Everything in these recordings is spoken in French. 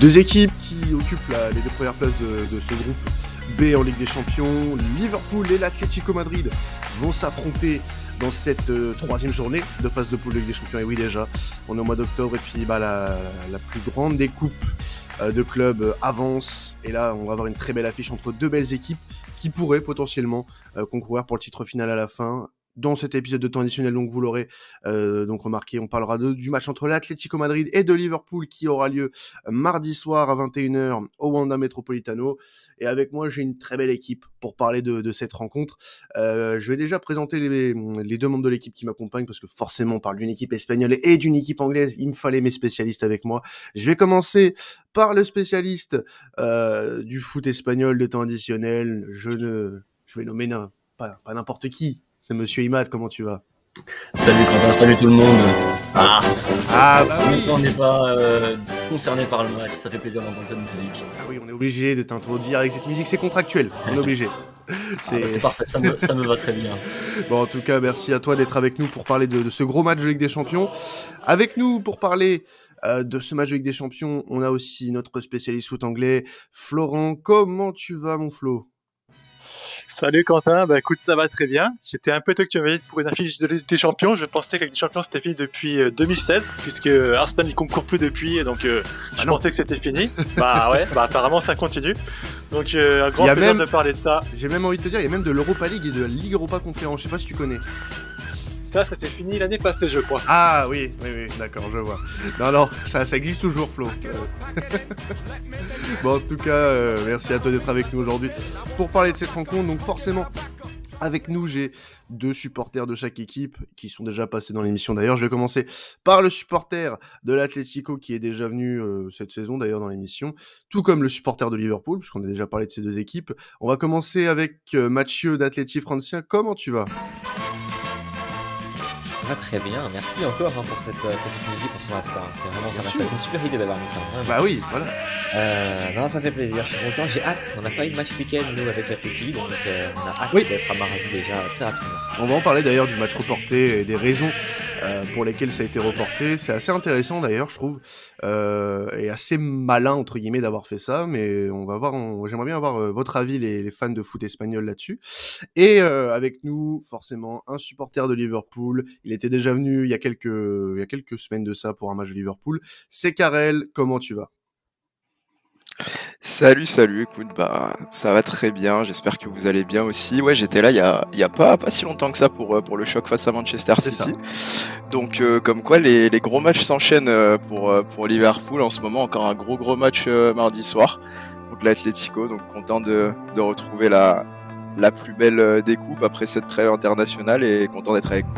Deux équipes qui occupent les deux premières places de ce groupe B en Ligue des Champions. Liverpool et l'Atlético Madrid vont s'affronter dans cette troisième journée de phase de poule de Ligue des Champions. Et oui, déjà, on est au mois d'octobre et puis la plus grande des coupes de clubs avance. Et là, on va avoir une très belle affiche entre deux belles équipes qui pourraient potentiellement concourir pour le titre final à la fin. Dans cet épisode de temps additionnel, donc vous l'aurez donc remarqué, on parlera du match entre l'Atlético Madrid et de Liverpool qui aura lieu mardi soir à 21h au Wanda Metropolitano. Et avec moi, j'ai une très belle équipe pour parler de cette rencontre. Je vais déjà présenter les deux membres de l'équipe qui m'accompagnent parce que forcément, on parle d'une équipe espagnole et d'une équipe anglaise. Il me fallait mes spécialistes avec moi. Je vais commencer par le spécialiste du foot espagnol de temps additionnel. Je vais nommer pas n'importe qui. C'est Monsieur Imad, comment tu vas? Salut Quentin, salut tout le monde. Bah oui. On n'est pas concerné par le match, ça fait plaisir d'entendre cette musique. Ah oui, on est obligé de t'introduire avec cette musique, c'est contractuel, on est obligé. C'est parfait, ça me va très bien. Bon, en tout cas, merci à toi d'être avec nous pour parler de ce gros match de Ligue des Champions. Avec nous pour parler de ce match de Ligue des Champions, on a aussi notre spécialiste foot anglais, Florent. Comment tu vas, mon Flo? Salut Quentin, bah écoute, ça va très bien. J'étais un peu tôt que tu m'avais dit pour une affiche de Ligue des Champions. Je pensais que la Ligue des Champions c'était fini depuis 2016, puisque Arsenal n'y concourt plus depuis, donc je pensais que c'était fini. Bah apparemment ça continue. Donc un grand plaisir de parler de ça. J'ai même envie de te dire, il y a même de l'Europa League et de la Ligue Europa Conférence, je sais pas si tu connais. Ça s'est fini l'année passée, je crois. Ah oui, d'accord, je vois. Non, ça existe toujours, Flo. Bon, en tout cas, merci à toi d'être avec nous aujourd'hui pour parler de cette rencontre. Donc forcément, avec nous, j'ai deux supporters de chaque équipe qui sont déjà passés dans l'émission d'ailleurs. Je vais commencer par le supporter de l'Atlético qui est déjà venu cette saison d'ailleurs dans l'émission, tout comme le supporter de Liverpool, puisqu'on a déjà parlé de ces deux équipes. On va commencer avec Mathieu d'Atleti Francien. Comment tu vas ? Va très bien, merci encore pour cette petite musique, on s'en reste pas, c'est vraiment ça, c'est une super idée d'avoir mis ça, vraiment. Bah oui, voilà. Non, ça fait plaisir, je suis content, j'ai hâte, on n'a pas eu de match week-end nous avec la Footy, donc on a hâte d'être à Maradi déjà très rapidement. On va en parler d'ailleurs du match reporté et des raisons pour lesquelles ça a été reporté. C'est assez intéressant d'ailleurs, je trouve, et assez malin entre guillemets d'avoir fait ça, mais on va voir. J'aimerais bien avoir votre avis, les fans de foot espagnol là-dessus. Et avec nous, forcément, un supporter de Liverpool. Il était déjà venu il y a quelques semaines de ça pour un match de Liverpool. C'est Karel. Comment tu vas ? Salut, écoute, ça va très bien, j'espère que vous allez bien aussi. Ouais, j'étais là il y a pas si longtemps que ça pour le choc face à Manchester City. Donc comme quoi les gros matchs s'enchaînent pour Liverpool en ce moment, encore un gros match mardi soir contre l'Atlético, donc content de retrouver la plus belle des coupes après cette trêve internationale et content d'être avec vous.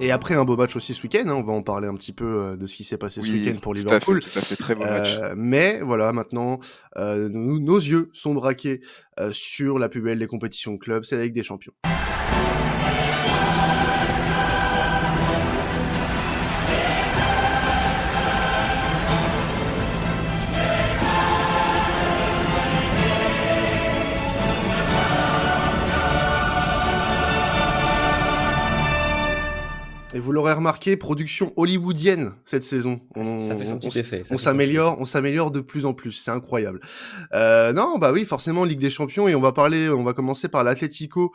Et après un beau match aussi ce week-end, on va en parler un petit peu de ce qui s'est passé ce week-end pour Liverpool. Tout à fait, très beau match. Mais voilà, maintenant, nos yeux sont braqués sur la plus belle des compétitions de clubs, c'est la Ligue des Champions. Et vous l'aurez remarqué, production hollywoodienne cette saison. Ça fait son petit effet. On s'améliore de plus en plus, c'est incroyable. Non, bah oui, forcément Ligue des Champions, et on va commencer par l'Atlético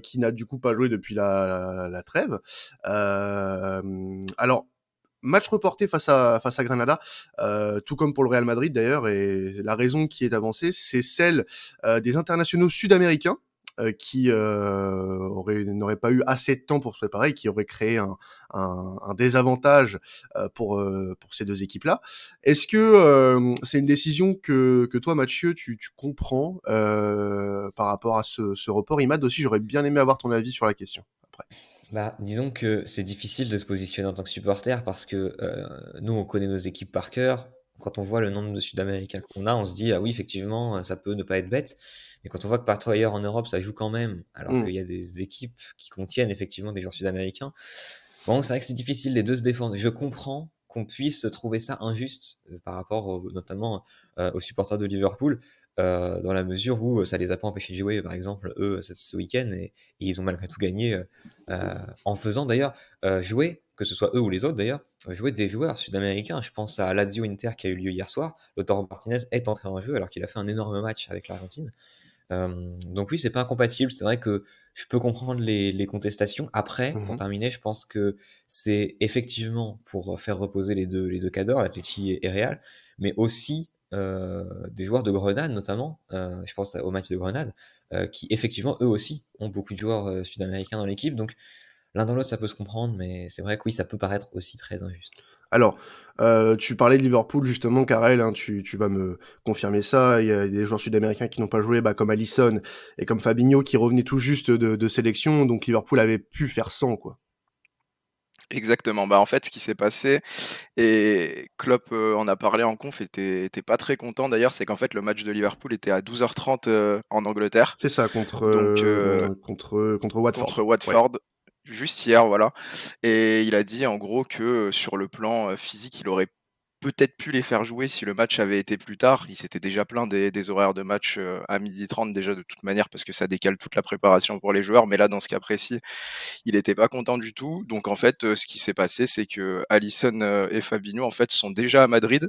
qui n'a du coup pas joué depuis la trêve. Alors, match reporté face à Granada, tout comme pour le Real Madrid d'ailleurs, et la raison qui est avancée, c'est celle des internationaux sud-américains qui n'auraient pas eu assez de temps pour se préparer, et qui auraient créé un désavantage pour ces deux équipes-là. Est-ce que c'est une décision que toi, Mathieu, tu comprends par rapport à ce report? Imad aussi, j'aurais bien aimé avoir ton avis sur la question après. Disons que c'est difficile de se positionner en tant que supporter parce que nous, on connaît nos équipes par cœur. Quand on voit le nombre de Sud-Américains qu'on a, on se dit, ah oui, effectivement, ça peut ne pas être bête. Mais quand on voit que partout ailleurs en Europe, ça joue quand même, alors qu'il y a des équipes qui contiennent effectivement des joueurs sud-américains, bon, c'est vrai que c'est difficile, les deux se défendent. Je comprends qu'on puisse trouver ça injuste par rapport notamment aux supporters de Liverpool. dans la mesure où ça les a pas empêchés de jouer, par exemple, eux, ce week-end, et ils ont malgré tout gagné, en faisant d'ailleurs jouer, que ce soit eux ou les autres d'ailleurs, jouer des joueurs sud-américains. Je pense à Lazio Inter qui a eu lieu hier soir. Lautaro Martinez est entré en jeu alors qu'il a fait un énorme match avec l'Argentine. Donc oui, c'est pas incompatible. C'est vrai que je peux comprendre les contestations. Après, pour Mhm. terminer, je pense que c'est effectivement pour faire reposer les deux cadors, l'Atleti et Real, mais aussi des joueurs de Grenade notamment. Je pense au match de Grenade, qui effectivement eux aussi ont beaucoup de joueurs sud-américains dans l'équipe. Donc l'un dans l'autre, ça peut se comprendre, mais c'est vrai que oui, ça peut paraître aussi très injuste. Alors, tu parlais de Liverpool justement, Karel, hein, tu vas me confirmer ça. Il y a des joueurs sud-américains qui n'ont pas joué, comme Alisson et comme Fabinho qui revenaient tout juste de sélection, donc Liverpool avait pu faire sans, quoi. Exactement. Bah, en fait, ce qui s'est passé, et Klopp en a parlé en conf, était pas très content d'ailleurs, c'est qu'en fait le match de Liverpool était à 12h30 en Angleterre, C'est ça, donc contre Watford. contre Ouais. Watford, juste hier, voilà. Et il a dit en gros que sur le plan physique, il aurait peut-être pu les faire jouer si le match avait été plus tard. Il s'était déjà plaint des horaires de match à 12h30 déjà de toute manière parce que ça décale toute la préparation pour les joueurs. Mais là, dans ce cas précis, il n'était pas content du tout. Donc en fait, ce qui s'est passé, c'est que Alisson et Fabinho en fait sont déjà à Madrid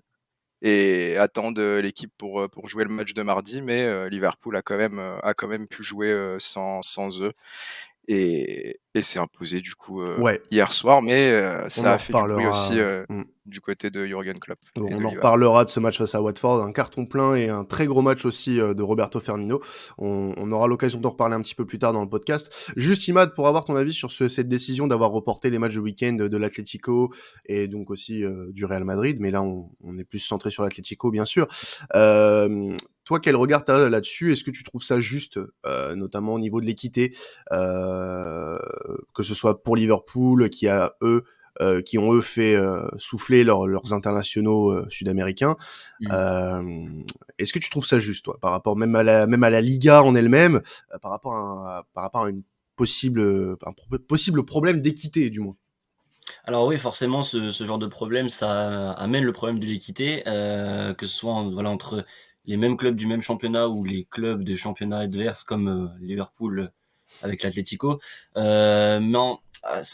et attendent l'équipe pour jouer le match de mardi. Mais Liverpool a quand même pu jouer sans eux et s'est imposé du coup Ouais, hier soir. Mais on ça en a fait du bruit aussi reparlera. Mm. du côté de Jürgen Klopp Bon, et on de en Liverpool. reparlera de ce match face à Watford, un carton plein et un très gros match aussi de Roberto Firmino. On aura l'occasion d'en reparler un petit peu plus tard dans le podcast. Juste Imad, pour avoir ton avis sur cette décision d'avoir reporté les matchs de week-end de l'Atlético et donc aussi du Real Madrid, mais là on est plus centré sur l'Atlético bien sûr. Toi, quel regard t'as là-dessus? Est-ce que tu trouves ça juste, notamment au niveau de l'équité, que ce soit pour Liverpool qui ont eux fait souffler leurs internationaux sud-américains. Mm. Euh, Est-ce que tu trouves ça juste, toi, par rapport même à la Liga en elle-même, par rapport à une possible problème d'équité, du moins. Alors oui, forcément, ce genre de problème, ça amène le problème de l'équité, que ce soit voilà, entre les mêmes clubs du même championnat ou les clubs de championnats adverses comme Liverpool avec l'Atlético. C'est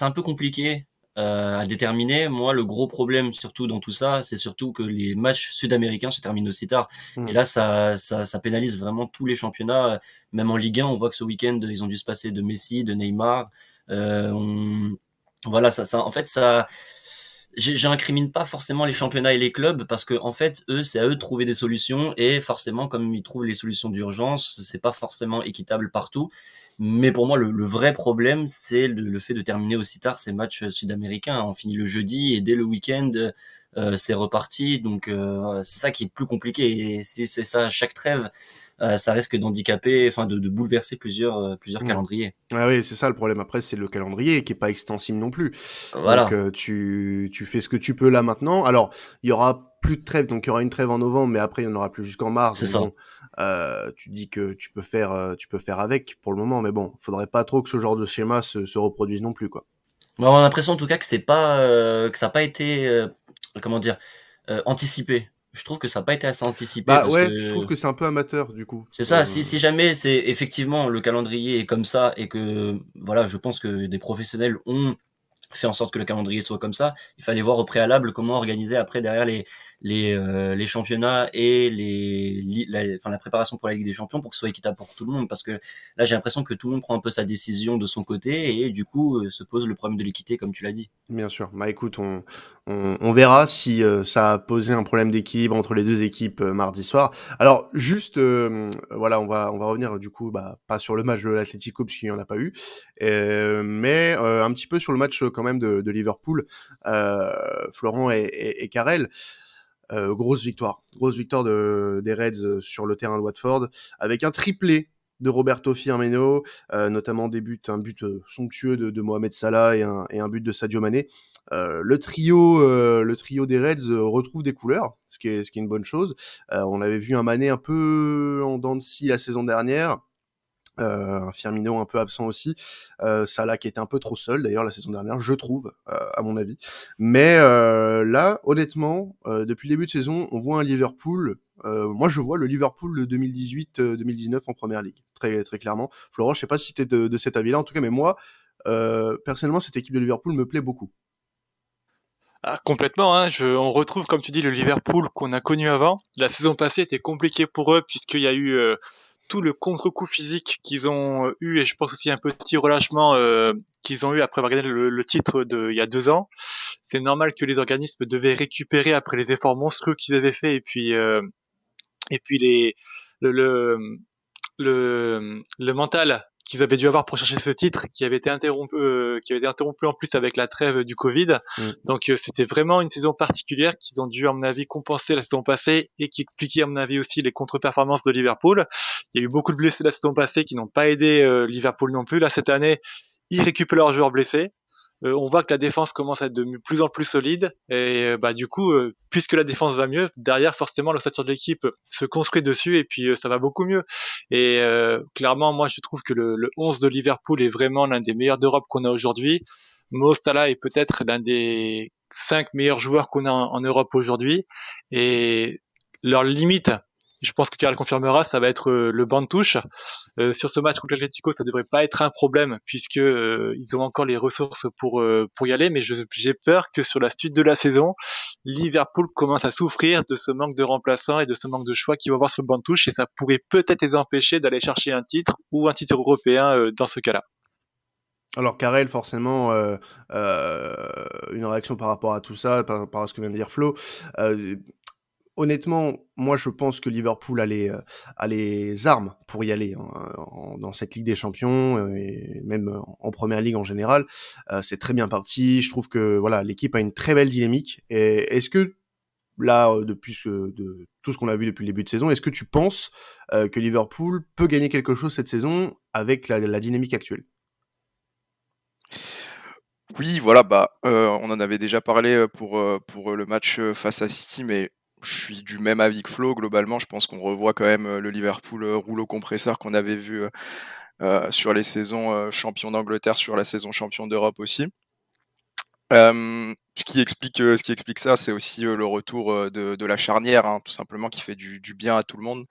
un peu compliqué à déterminer. Moi, le gros problème surtout dans tout ça, c'est surtout que les matchs sud-américains se terminent aussi tard. Et Hmm. là, ça pénalise vraiment tous les championnats. Même en Ligue 1, on voit que ce week-end, ils ont dû se passer de Messi, de Neymar. Voilà, en fait, j'incrimine pas forcément les championnats et les clubs parce que, en fait, c'est à eux de trouver des solutions et forcément, comme ils trouvent les solutions d'urgence, c'est pas forcément équitable partout. Mais pour moi, le vrai problème, c'est le fait de terminer aussi tard ces matchs sud-américains. On finit le jeudi et dès le week-end, c'est reparti. Donc, c'est ça qui est plus compliqué. Et si c'est ça, chaque trêve, ça risque d'handicaper, enfin, de bouleverser plusieurs Hmm. calendriers. Ah oui, c'est ça le problème. Après, c'est le calendrier qui est pas extensible non plus. Donc, Voilà, tu fais ce que tu peux là maintenant. Alors, il y aura plus de trêve, donc il y aura une trêve en novembre, mais après, il n'y en aura plus jusqu'en mars. c'est Donc ça. bon, tu dis que tu peux faire avec pour le moment, mais bon, faudrait pas trop que ce genre de schéma se reproduise non plus, quoi. Mais on a l'impression en tout cas que c'est pas que ça n'a pas été comment dire anticipé. Je trouve que ça n'a pas été assez anticipé Bah parce ouais, je trouve que que c'est un peu amateur du coup. c'est ça. Si jamais c'est effectivement le calendrier est comme ça et que voilà, je pense que des professionnels ont fait en sorte que le calendrier soit comme ça. Il fallait voir au préalable comment organiser après derrière les championnats et la préparation pour la Ligue des Champions pour que ce soit équitable pour tout le monde. Parce que là, j'ai l'impression que tout le monde prend un peu sa décision de son côté et du coup se pose le problème de l'équité, comme tu l'as dit. Bien sûr. Bah écoute, on verra si ça a posé un problème d'équilibre entre les deux équipes mardi soir. Alors juste, voilà, on va revenir du coup, pas sur le match de l'Atlético puisqu'il n'y en a pas eu, mais un petit peu sur le match quand même de Liverpool, Florent et Karel. Grosse victoire des Reds sur le terrain de Watford, avec un triplé de Roberto Firmino, notamment un but somptueux de Mohamed Salah et un but de Sadio Mané. Le trio des Reds retrouve des couleurs, ce qui est une bonne chose. On avait vu un Mané un peu en dents de scie la saison dernière. Un Firmino un peu absent aussi, Salah qui était un peu trop seul d'ailleurs la saison dernière, je trouve, à mon avis. Mais là, honnêtement, depuis le début de saison, on voit un Liverpool. Moi, je vois le Liverpool de 2018-2019 en Première Ligue, très très clairement. Florent, je sais pas si t'es de cet avis-là, en tout cas, mais moi, personnellement, cette équipe de Liverpool me plaît beaucoup. Ah, complètement, hein. On retrouve, comme tu dis, le Liverpool qu'on a connu avant. La saison passée était compliquée pour eux puisqu'il y a eu tout le contre-coup physique qu'ils ont eu et je pense aussi un petit relâchement qu'ils ont eu après avoir gagné le titre il y a 2 ans. C'est normal que les organismes devaient récupérer après les efforts monstrueux qu'ils avaient fait et puis le mental qu'ils avaient dû avoir pour chercher ce titre, qui avait été interrompu en plus avec la trêve du Covid. Donc c'était vraiment une saison particulière qu'ils ont dû, à mon avis, compenser la saison passée et qui expliquait, à mon avis, aussi les contre-performances de Liverpool. Il y a eu beaucoup de blessés la saison passée qui n'ont pas aidé Liverpool non plus. Là, cette année, ils récupèrent leurs joueurs blessés. On voit que la défense commence à être de plus en plus solide et du coup, puisque la défense va mieux, derrière forcément l'ossature de l'équipe se construit dessus et puis ça va beaucoup mieux. Et clairement, moi je trouve que le 11 de Liverpool est vraiment l'un des meilleurs d'Europe qu'on a aujourd'hui. Mo Salah est peut-être l'un des 5 meilleurs joueurs qu'on a en Europe aujourd'hui et leur limite, je pense que Karel confirmera, ça va être le banc de touche. Sur ce match contre l'Atlético, ça devrait pas être un problème puisque ils ont encore les ressources pour y aller, mais j'ai peur que sur la suite de la saison, Liverpool commence à souffrir de ce manque de remplaçants et de ce manque de choix qu'ils vont avoir sur le banc de touche et ça pourrait peut-être les empêcher d'aller chercher un titre ou un titre européen dans ce cas-là. Alors Karel, forcément, une réaction par rapport à tout ça, par rapport à ce que vient de dire Flo. Euh, Honnêtement, moi je pense que Liverpool a les armes pour y aller hein, dans cette Ligue des Champions et même en Première Ligue en général. C'est très bien parti. Je trouve que voilà l'équipe a une très belle dynamique. Et est-ce que là, de tout ce qu'on a vu depuis le début de saison, est-ce que tu penses que Liverpool peut gagner quelque chose cette saison avec la dynamique actuelle? Oui, voilà, on en avait déjà parlé pour le match face à City, mais je suis du même avis que Flo. Globalement, je pense qu'on revoit quand même le Liverpool rouleau compresseur qu'on avait vu sur les saisons champion d'Angleterre, sur la saison champion d'Europe aussi. Ce qui explique ça, c'est aussi le retour de la charnière, hein, tout simplement, qui fait du bien à tout le monde.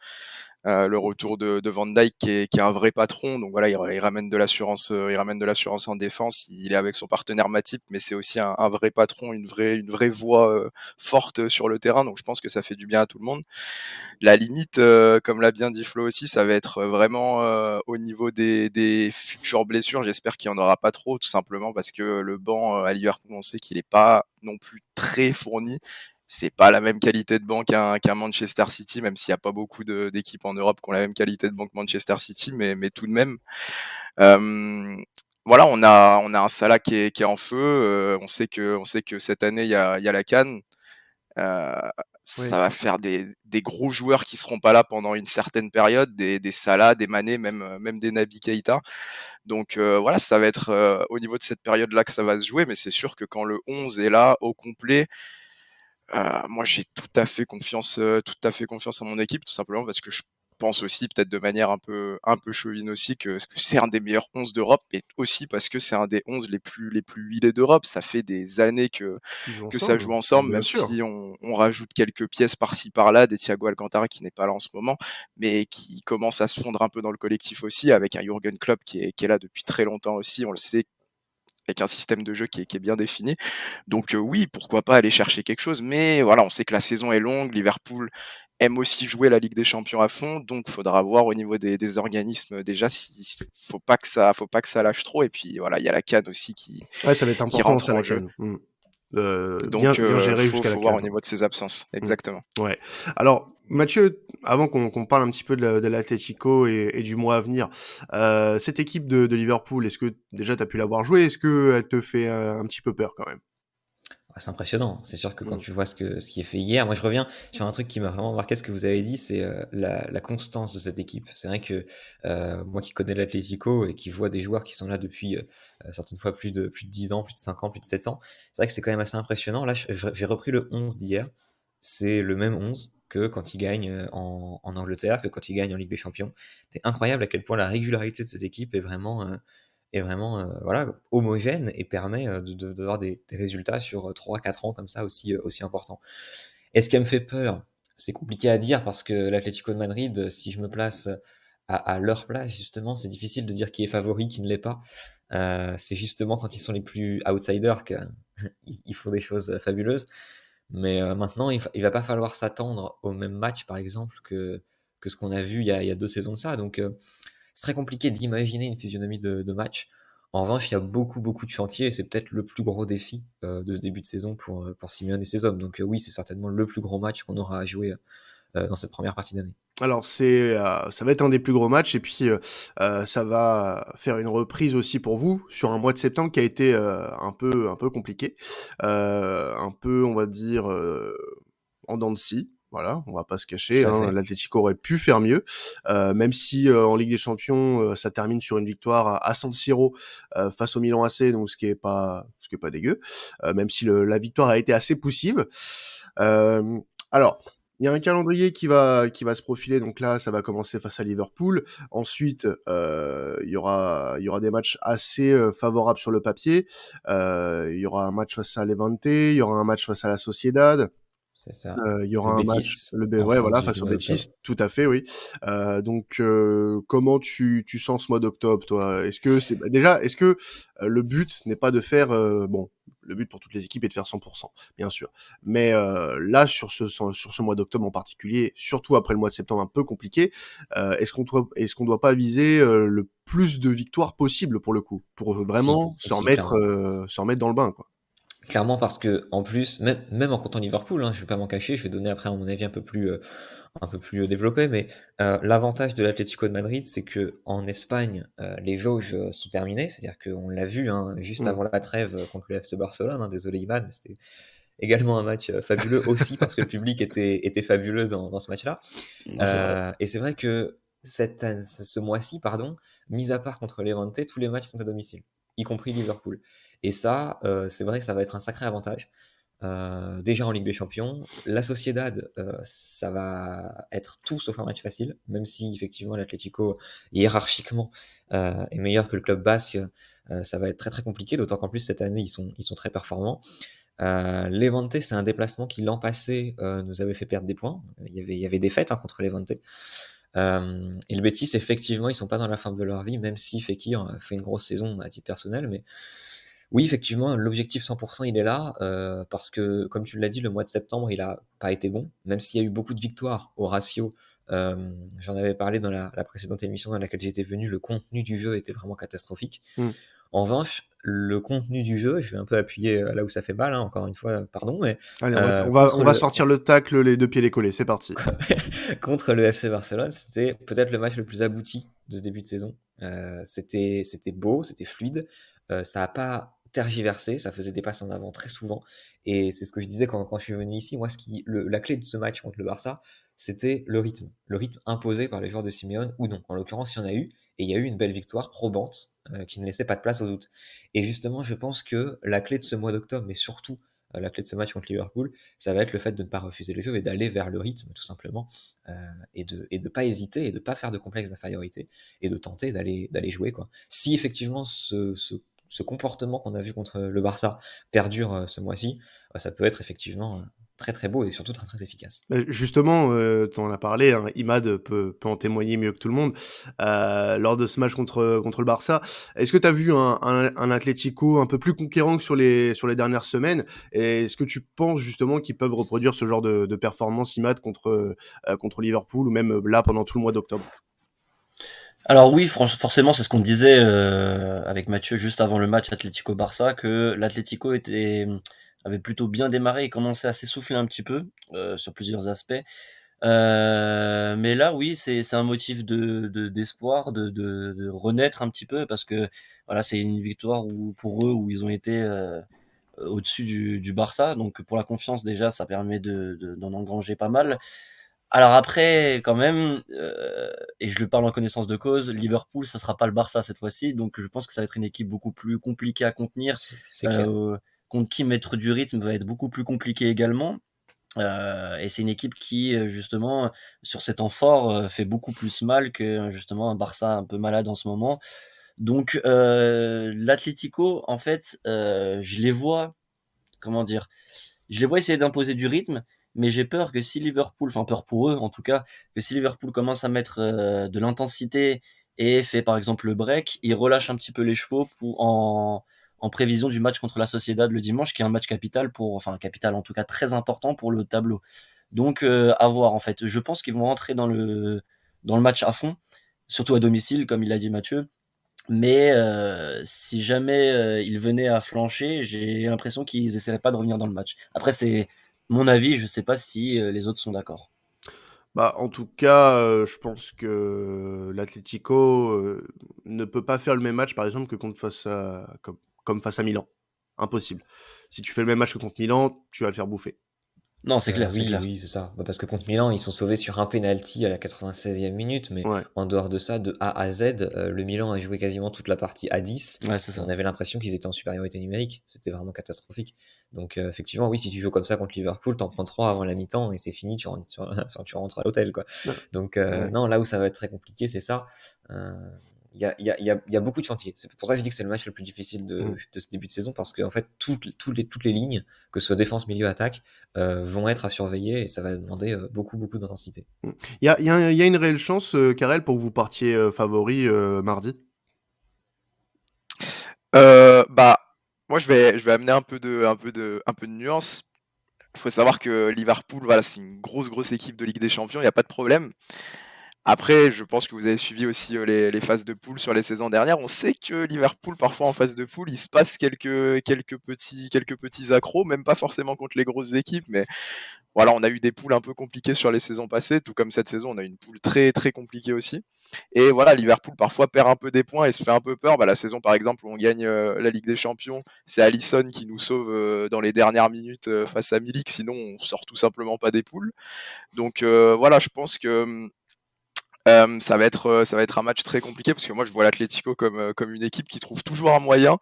Le retour de Van Dijk qui est un vrai patron, donc voilà, il ramène de l'assurance, il ramène de l'assurance en défense. Il est avec son partenaire Matip, mais c'est aussi un vrai patron, une vraie voix forte sur le terrain. Donc je pense que ça fait du bien à tout le monde. La limite, comme l'a bien dit Flo aussi, ça va être vraiment au niveau des futures blessures. J'espère qu'il n'y en aura pas trop, tout simplement parce que le banc à Liverpool, on sait qu'il n'est pas non plus très fourni. C'est pas la même qualité de banc qu'un Manchester City, même s'il n'y a pas beaucoup d'équipes en Europe qui ont la même qualité de banc que Manchester City, mais tout de même. Voilà, on a un Salah qui est en feu. On sait que cette année il y a la CAN. Euh, Oui. Ça va faire des gros joueurs qui seront pas là pendant une certaine période, des Salah, des Mané, même des Naby Keïta. Donc voilà, ça va être au niveau de cette période-là que ça va se jouer, mais c'est sûr que quand le 11 est là au complet, moi j'ai tout à fait confiance en mon équipe, tout simplement parce que je pense aussi, peut-être de manière un peu chauvine aussi, que c'est un des meilleurs 11 d'Europe, et aussi parce que c'est un des 11 les plus huilés d'Europe. Ça fait des années Ils jouent que ça ensemble, joue ensemble, bien même sûr. si on rajoute quelques pièces par-ci par-là, des Thiago Alcantara qui n'est pas là en ce moment, mais qui commence à se fondre un peu dans le collectif aussi, avec un Jürgen Klopp qui est là depuis très longtemps aussi, on le sait, avec un système de jeu qui est bien défini. Donc oui, pourquoi pas aller chercher quelque chose, mais voilà, on sait que la saison est longue, Liverpool aime aussi jouer la Ligue des Champions à fond, donc faudra voir au niveau des organismes déjà, faut pas que ça lâche trop, et puis voilà, il y a la CAN aussi Ouais, ça va être qui important rentre ça en la jeu. CAN. Donc Bien géré jusqu'à la faut voir CAN. au niveau de ses absences, Mm. exactement. Ouais. Alors, Mathieu, avant qu'on parle un petit peu de l'Atlético et du mois à venir, cette équipe de Liverpool, est-ce que déjà tu as pu l'avoir jouée? Est-ce que elle te fait un petit peu peur quand même? Ouais, c'est impressionnant. C'est sûr que quand Mm. tu vois ce qui est fait hier, moi je reviens sur un truc qui m'a vraiment marqué, ce que vous avez dit, c'est la constance de cette équipe. C'est vrai que moi qui connais l'Atlético et qui vois des joueurs qui sont là depuis certaines fois plus de 10 ans, plus de 5 ans, plus de 7 ans, c'est vrai que c'est quand même assez impressionnant. Là, j'ai repris le 11 d'hier. C'est le même 11 que quand ils gagnent en Angleterre, que quand ils gagnent en Ligue des Champions. C'est incroyable à quel point la régularité de cette équipe est vraiment voilà, homogène et permet d'avoir des résultats sur 3-4 ans comme ça aussi importants. Et ce qui me fait peur, c'est compliqué à dire parce que l'Atlético de Madrid, si je me place à leur place, justement, c'est difficile de dire qui est favori, qui ne l'est pas. C'est justement quand ils sont les plus outsiders qu'ils font des choses fabuleuses. Mais maintenant, il va pas falloir s'attendre au même match, par exemple, que ce qu'on a vu il y a 2 saisons de ça. Donc, c'est très compliqué d'imaginer une physionomie de match. En revanche, il y a beaucoup de chantiers et c'est peut-être le plus gros défi de ce début de saison pour Simeone et ses hommes. Donc oui, c'est certainement le plus gros match qu'on aura à jouer dans cette première partie d'année. Alors ça va être un des plus gros matchs et puis ça va faire une reprise aussi pour vous sur un mois de septembre qui a été un peu compliqué, un peu on va dire en dents de scie. Voilà, on va pas se cacher, Tout à hein, fait. l'Atlético aurait pu faire mieux, même si en Ligue des Champions ça termine sur une victoire à San Siro face au Milan AC, donc ce qui est pas dégueu, même si la victoire a été assez poussive. Euh, alors, il y a un calendrier qui va se profiler, donc là, ça va commencer face à Liverpool. Ensuite, il y aura des matchs assez favorables sur le papier. Il y aura un match face à Levante, il y aura un match face à la Sociedad. C'est ça. Il y aura Le un match, Betis, en ouais, fin voilà, du face au mois Betis, d'octobre. tout à fait, oui. Donc, comment tu sens ce mois d'octobre, toi? Est-ce que c'est déjà, est-ce que le but n'est pas de faire, bon, le but pour toutes les équipes est de faire 100%, bien sûr. Mais là, sur ce mois d'octobre en particulier, surtout après le mois de septembre un peu compliqué, est-ce qu'on doit pas viser le plus de victoires possible pour le coup, pour vraiment Si, clairement. se remettre dans le bain, quoi. Clairement parce que en plus, même en comptant Liverpool, hein, je vais pas m'en cacher, je vais donner après mon avis un peu plus développé, mais l'avantage de l'Atlético de Madrid, c'est que en Espagne, les jauges sont terminées, c'est-à-dire qu'on l'a vu hein, juste Mm. avant la trêve contre le FC Barcelone, hein, désolé Iman, mais c'était également un match fabuleux aussi parce que le public était fabuleux dans ce match-là. Non, c'est vrai. Et c'est vrai que ce mois-ci, pardon, mis à part contre Levante, tous les matchs sont à domicile, y compris Liverpool. Et ça, c'est vrai que ça va être un sacré avantage. Déjà en Ligue des Champions, la Sociedad, ça va être tout sauf un match facile, même si effectivement l'Atlético hiérarchiquement est meilleur que le club basque, ça va être très compliqué, d'autant qu'en plus cette année ils sont très performants. Levante, c'est un déplacement qui l'an passé nous avait fait perdre des points. Il y avait des défaites hein, contre Levante. Et le Betis, effectivement, ils sont pas dans la forme de leur vie, même si Fekir fait une grosse saison à titre personnel. Mais oui, effectivement, l'objectif 100%, il est là, parce que, comme tu l'as dit, le mois de septembre, il a pas été bon, même s'il y a eu beaucoup de victoires au ratio. J'en avais parlé dans la précédente émission dans laquelle j'étais venu, le contenu du jeu était vraiment catastrophique. Mm. En revanche, le contenu du jeu, je vais un peu appuyer là où ça fait mal, hein, encore une fois, pardon, mais Allez, contre on va sortir le tacle, les deux pieds décollés, c'est parti. contre le FC Barcelone, c'était peut-être le match le plus abouti de ce début de saison. C'était beau, c'était fluide, ça n'a pas tergiversé, ça faisait des passes en avant très souvent. Et c'est ce que je disais quand je suis venu ici. Moi, la clé de ce match contre le Barça, c'était le rythme. Le rythme imposé par les joueurs de Simeone ou non. En l'occurrence, il y en a eu. Et il y a eu une belle victoire probante qui ne laissait pas de place au doute. Et justement, je pense que la clé de ce mois d'octobre, mais surtout la clé de ce match contre Liverpool, ça va être le fait de ne pas refuser les jeux et d'aller vers le rythme, tout simplement, et de pas hésiter et de pas faire de complexe d'infériorité et de tenter d'aller jouer, quoi. Si effectivement ce comportement qu'on a vu contre le Barça perdure ce mois-ci, ça peut être effectivement très beau et surtout très efficace. Justement, tu en as parlé, hein, Imad peut en témoigner mieux que tout le monde. Lors de ce match contre le Barça, est-ce que tu as vu un Atlético un peu plus conquérant que sur les dernières semaines? Et est-ce que tu penses justement qu'ils peuvent reproduire ce genre de performance, Imad, contre Liverpool ou même là pendant tout le mois d'octobre? Alors oui, forcément, c'est ce qu'on disait avec Mathieu juste avant le match Atlético-Barça, que l'Atlético avait plutôt bien démarré et commençait à s'essouffler un petit peu sur plusieurs aspects. Mais là, oui, c'est un motif d'espoir, de renaître un petit peu, parce que voilà, c'est une victoire pour eux où ils ont été au-dessus du Barça. Donc pour la confiance déjà, ça permet d'en engranger pas mal. Alors après, quand même, et je le parle en connaissance de cause, Liverpool, ça sera pas le Barça cette fois-ci, donc je pense que ça va être une équipe beaucoup plus compliquée à contenir, C'est clair. contre qui mettre du rythme va être beaucoup plus compliqué également. Et c'est une équipe qui, justement, sur ces temps forts, fait beaucoup plus mal que justement un Barça un peu malade en ce moment. Donc l'Atlético, en fait, je les vois, comment dire, je les vois essayer d'imposer du rythme, mais j'ai peur que si Liverpool, enfin peur pour eux en tout cas, que si Liverpool commence à mettre de l'intensité et fait par exemple le break, ils relâchent un petit peu les chevaux en prévision du match contre la Sociedad le dimanche, qui est un match capital enfin capital en tout cas très important pour le tableau. Donc à voir en fait. Je pense qu'ils vont rentrer dans le match à fond, surtout à domicile comme il l'a dit Mathieu. Mais si jamais ils venaient à flancher, j'ai l'impression qu'ils essaieraient pas de revenir dans le match. Après, c'est mon avis, je sais pas si les autres sont d'accord. Bah, en tout cas, je pense que l'Atlético ne peut pas faire le même match, par exemple, que comme face à Milan. Impossible. Si tu fais le même match que contre Milan, tu vas le faire bouffer. Non, c'est clair, c'est Oui, clair. oui, c'est ça. Parce que contre Milan, ils sont sauvés sur un penalty à la 96e minute, mais Ouais. en dehors de ça, de A à Z, le Milan a joué quasiment toute la partie à 10 Ouais, c'est et ça. on avait l'impression qu'ils étaient en supériorité numérique. C'était vraiment catastrophique. Donc effectivement, oui, si tu joues comme ça contre Liverpool, t'en prends 3 avant la mi-temps et c'est fini, enfin, tu rentres à l'hôtel, quoi. Ouais. Donc Ouais. non, là où ça va être très compliqué, c'est ça. Il y a beaucoup de chantiers. C'est pour ça que je dis que c'est le match le plus difficile de ce début de saison, parce qu'en fait, toutes les lignes, que ce soit défense, milieu, attaque, vont être à surveiller et ça va demander beaucoup, beaucoup d'intensité. Il y a une réelle chance, Karel, pour que vous partiez favori mardi. Bah, moi je vais amener un peu de nuance. Il faut savoir que Liverpool, voilà, c'est une grosse équipe de Ligue des Champions, il n'y a pas de problème. Après, je pense que vous avez suivi aussi les phases de poule sur les saisons dernières. On sait que Liverpool, parfois en phase de poule, il se passe quelques petits accros, même pas forcément contre les grosses équipes, mais voilà, on a eu des poules un peu compliquées sur les saisons passées, tout comme cette saison, on a eu une poule très très compliquée aussi. Et voilà, Liverpool parfois perd un peu des points et se fait un peu peur. Bah, la saison par exemple où on gagne la Ligue des Champions, c'est Alisson qui nous sauve dans les dernières minutes face à Milik, sinon on sort tout simplement pas des poules. Donc voilà, je pense que ça va être un match très compliqué parce que moi je vois l'Atlético comme une équipe qui trouve toujours un moyen.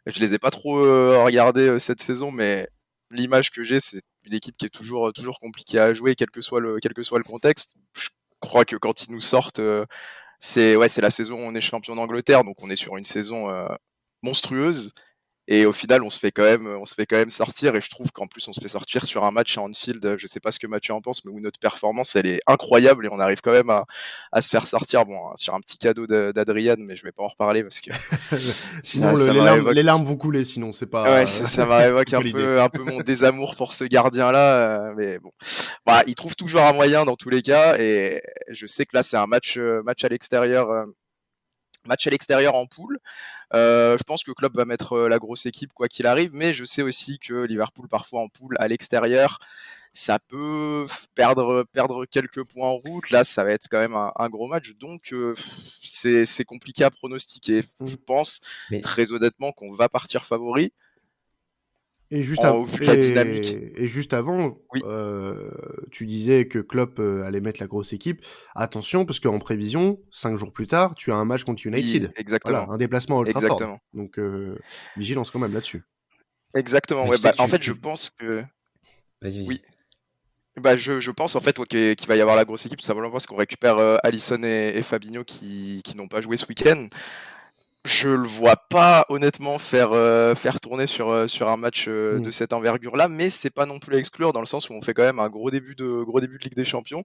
Je les ai pas trop regardés cette saison, mais l'image que j'ai, c'est une équipe qui est toujours compliquée à jouer, quel que soit le contexte. Je crois que quand ils nous sortent, c'est la saison où on est champion d'Angleterre, donc on est sur une saison monstrueuse. Et au final, on se fait quand même sortir. Et je trouve qu'en plus, on se fait sortir sur un match à Anfield. Je sais pas ce que Mathieu en pense, mais où notre performance, elle est incroyable et on arrive quand même à se faire sortir. Bon, sur un petit cadeau d'Adrian, mais je vais pas en reparler parce que Sinon, ça les me larmes, réévoque. les larmes vont couler, sinon c'est Ouais, pas, ça me réévoque c'est pas un l'idée. peu, un peu mon désamour pour ce gardien-là. Mais bon, bah, il trouve toujours un moyen dans tous les cas. Et je sais que là, c'est un match à l'extérieur. Match à l'extérieur en poule. Je pense que Klopp va mettre la grosse équipe quoi qu'il arrive, mais je sais aussi que Liverpool parfois en poule à l'extérieur, ça peut perdre quelques points en route. Là, ça va être quand même un gros match, donc c'est compliqué à pronostiquer. Je pense Mais très honnêtement qu'on va partir favori Et au vu de la dynamique. et juste avant, Oui, tu disais que Klopp allait mettre la grosse équipe. Attention, parce qu'en prévision, 5 jours plus tard, tu as un match contre oui, United. Voilà, exactement, un déplacement à Old Trafford. exactement, Donc, vigilance quand même là-dessus. exactement. tu Ouais, sais bah que en fait, je pense que Vas-y, oui. vas-y. Bah, je pense en fait ouais, qu'il va y avoir la grosse équipe, tout simplement parce qu'on récupère Alisson et Fabinho qui n'ont pas joué ce week-end. Je le vois pas honnêtement faire tourner sur un match de Mm. cette envergure-là, mais c'est pas non plus à exclure dans le sens où on fait quand même un gros début de Ligue des Champions.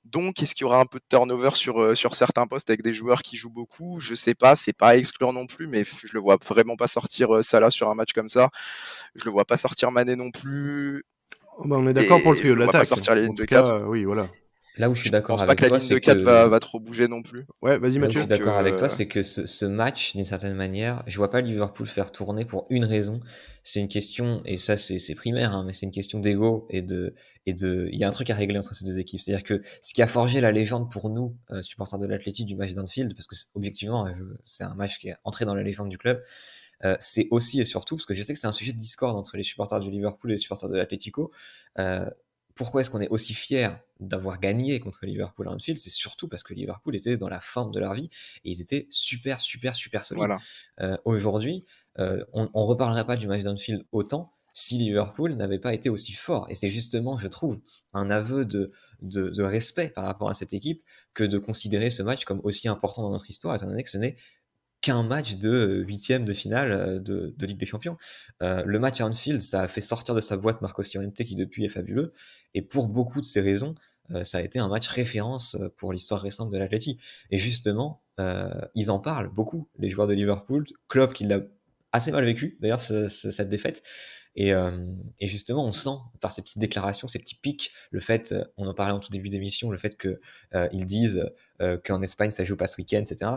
Donc, est-ce qu'il y aura un peu de turnover sur certains postes avec des joueurs qui jouent beaucoup? Je sais pas, c'est pas à exclure non plus, mais je le vois vraiment pas sortir Salah sur un match comme ça. Je le vois pas sortir Mané non plus, Oh, bah, on est d'accord pour le et je trio de le vois pas l'attaque. sortir la En ligne tout de 4. cas, oui, voilà. Là où je suis Je d'accord pense pas avec que la toi, ligne de c'est 4 va, que va trop bouger non plus. Ouais, vas-y Là où je suis Mathieu. Donc, d'accord avec toi, c'est que ce match, d'une certaine manière, je vois pas Liverpool faire tourner pour une raison. C'est une question, et ça c'est primaire, hein, mais c'est une question d'ego il y a un truc à régler entre ces deux équipes. C'est-à-dire que ce qui a forgé la légende pour nous, supporters de l'Athletic, du match d'Anfield, parce que objectivement, c'est un match qui est entré dans la légende du club, c'est aussi et surtout, parce que je sais que c'est un sujet de discorde entre les supporters du Liverpool et les supporters de l'Atlético. Pourquoi est-ce qu'on est aussi fier d'avoir gagné contre Liverpool à Anfield? C'est surtout parce que Liverpool était dans la forme de leur vie et ils étaient super, super, super solides. Voilà. Aujourd'hui, on ne reparlerait pas du match d'Anfield autant si Liverpool n'avait pas été aussi fort. Et c'est justement, je trouve, un aveu de respect par rapport à cette équipe que de considérer ce match comme aussi important dans notre histoire, étant donné que ce n'est qu'un match de huitième de finale de Ligue des Champions. Le match à Anfield, ça a fait sortir de sa boîte Marcos Llorente, qui depuis est fabuleux, et pour beaucoup de ces raisons, ça a été un match référence pour l'histoire récente de l'Atleti. Et justement, ils en parlent beaucoup, les joueurs de Liverpool, Klopp qui l'a assez mal vécu, d'ailleurs, cette défaite. Et justement, on sent par ces petites déclarations, ces petits pics, le fait, on en parlait en tout début d'émission, le fait qu'ils disent qu'en Espagne ça joue pas ce week-end, etc.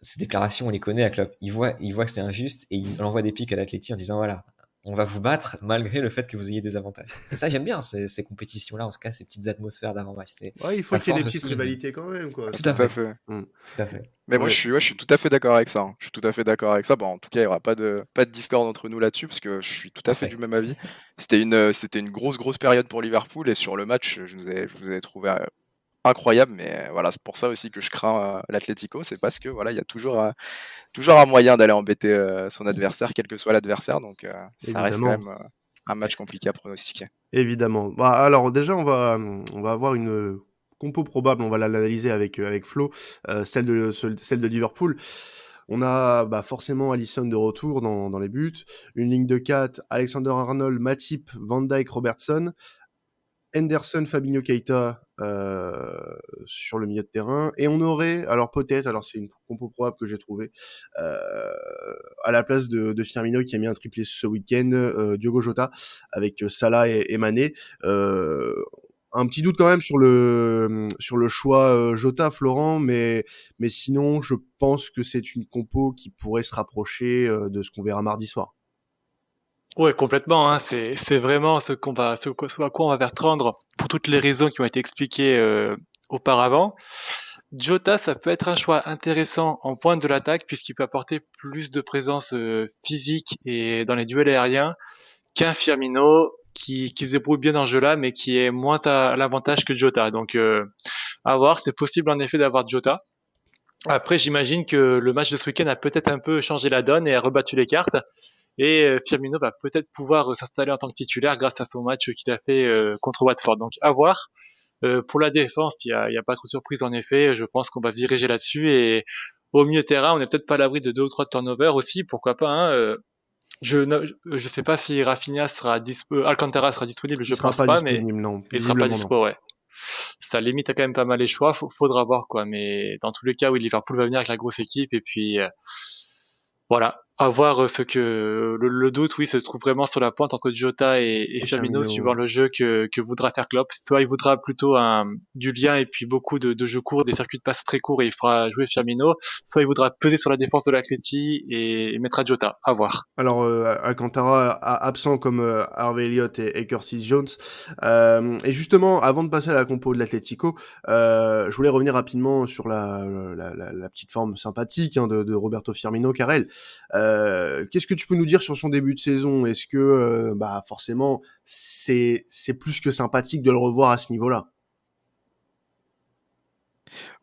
Ces déclarations, on les connaît à Klopp. Il voit que c'est injuste et il envoie des pics à l'Atleti en disant voilà, on va vous battre malgré le fait que vous ayez des avantages. Et ça, j'aime bien ces compétitions-là, en tout cas ces petites atmosphères d'avant-match. Ouais, il faut qu'il y ait des petites rivalités quand même, quoi. Tout à fait. Tout à fait. Mais moi, je suis tout à fait d'accord avec ça. Je suis tout à fait d'accord avec ça. Bon, en tout cas, il n'y aura pas de discorde entre nous là-dessus, parce que je suis tout à fait du même avis. C'était une grosse période pour Liverpool, et sur le match, je vous ai trouvé incroyable. Mais voilà, c'est pour ça aussi que je crains l'Atlético. C'est parce que voilà, il y a toujours un moyen d'aller embêter son adversaire, quel que soit l'adversaire. Donc, ça reste quand même un match compliqué à pronostiquer. Évidemment. Bah, alors déjà, on va avoir une compo probable, on va l'analyser avec Flo, celle de Liverpool. On a forcément Alisson de retour dans les buts, une ligne de 4, Alexander-Arnold, Matip, Van Dijk, Robertson, Henderson, Fabinho, Keita sur le milieu de terrain, et on aurait, alors c'est une compo probable que j'ai trouvée, à la place de Firmino qui a mis un triplé ce week-end, Diogo Jota avec Salah et Mané. Un petit doute quand même sur le choix Jota, Florent, mais sinon je pense que c'est une compo qui pourrait se rapprocher de ce qu'on verra mardi soir. Ouais, complètement, hein. C'est vraiment ce à quoi on va faire tendre pour toutes les raisons qui ont été expliquées auparavant. Jota, ça peut être un choix intéressant en pointe de l'attaque, puisqu'il peut apporter plus de présence physique et dans les duels aériens qu'un Firmino qui se débrouille bien dans ce jeu-là, mais qui est moins à l'avantage que Jota. Donc, à voir, c'est possible en effet d'avoir Jota. Après, j'imagine que le match de ce week-end a peut-être un peu changé la donne et a rebattu les cartes. Et Firmino va peut-être pouvoir s'installer en tant que titulaire grâce à son match qu'il a fait contre Watford. Donc à voir. Pour la défense, il y a pas trop de surprise en effet. Je pense qu'on va se diriger là-dessus. Et au milieu de terrain, on n'est peut-être pas à l'abri de 2 ou 3 turnovers aussi. Pourquoi pas, hein. Je sais pas si Rafinha Alcantara sera disponible. Je pense pas, mais non. il sera pas dispo, ouais. Ça limite quand même pas mal les choix. Faudra voir quoi. Mais dans tous les cas, oui, Liverpool va venir avec la grosse équipe et puis. Voilà, à voir ce que le doute, oui, se trouve vraiment sur la pointe entre Jota et Firmino, suivant le jeu que voudra faire Klopp. Soit il voudra plutôt du lien et puis beaucoup de jeux courts, des circuits de passe très courts et il fera jouer Firmino. Soit il voudra peser sur la défense de l'Atleti et mettra Jota. À voir. Alors Alcantara absent comme Harvey Elliott et Curtis Jones. Et justement, avant de passer à la compo de l'Atlético, je voulais revenir rapidement sur la petite forme sympathique de Roberto Firmino, Karel. Qu'est-ce que tu peux nous dire sur son début de saison? Est-ce que forcément c'est plus que sympathique de le revoir à ce niveau-là?